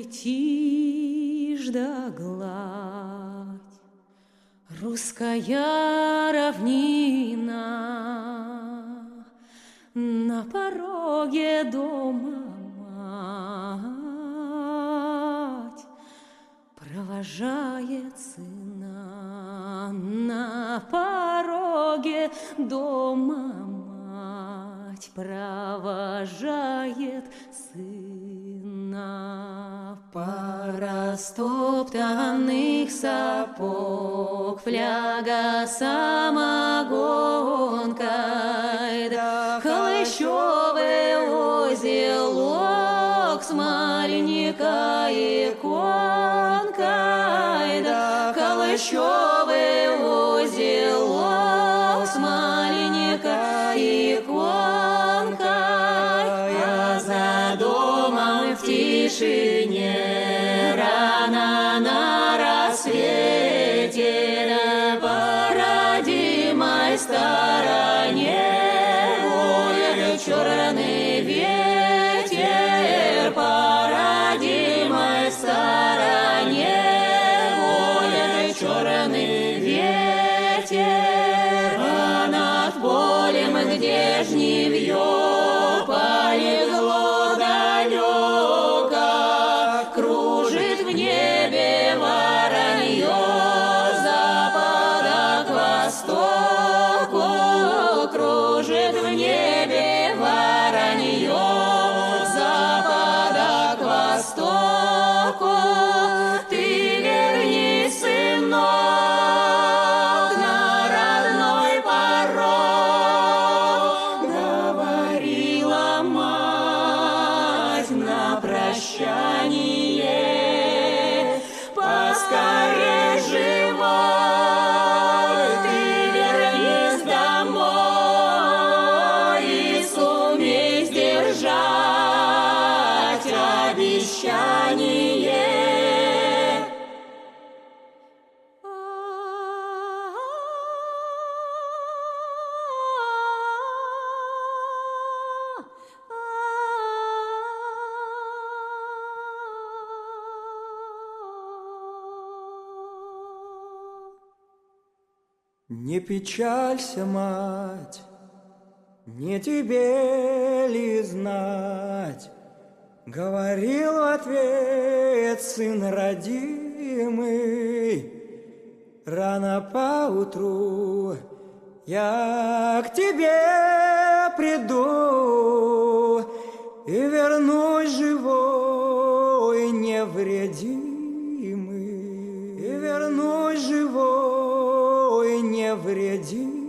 тишь да гладь, русская равнина, на пороге дома мать провожает сына, на пороге дома мать провожает сына. Пара стоптанных сапог, фляга самогонкой, да холщовый узелок, смольника иконкой, да холщовый узелок, смольника иконкой, а за домом в тишине рано на рассвете на породимой стороне воет черный ветер, по родимой стороне воет черный ветер, а над полем, где жнивье полегло далеко, кружит в небе воронье с запада к востоку, кружит в небе воронье с запада к востоку. Ты вернись, сынок, на родной порог, говорила мать на прощание. Поскорей живой ты вернись домой и сумей сдержать обещание. Не печалься, мать, не тебе ли знать, говорил в ответ сын родимый. Рано поутру я к тебе приду и вернусь живой, невредимый, и вернусь живой, невредимый.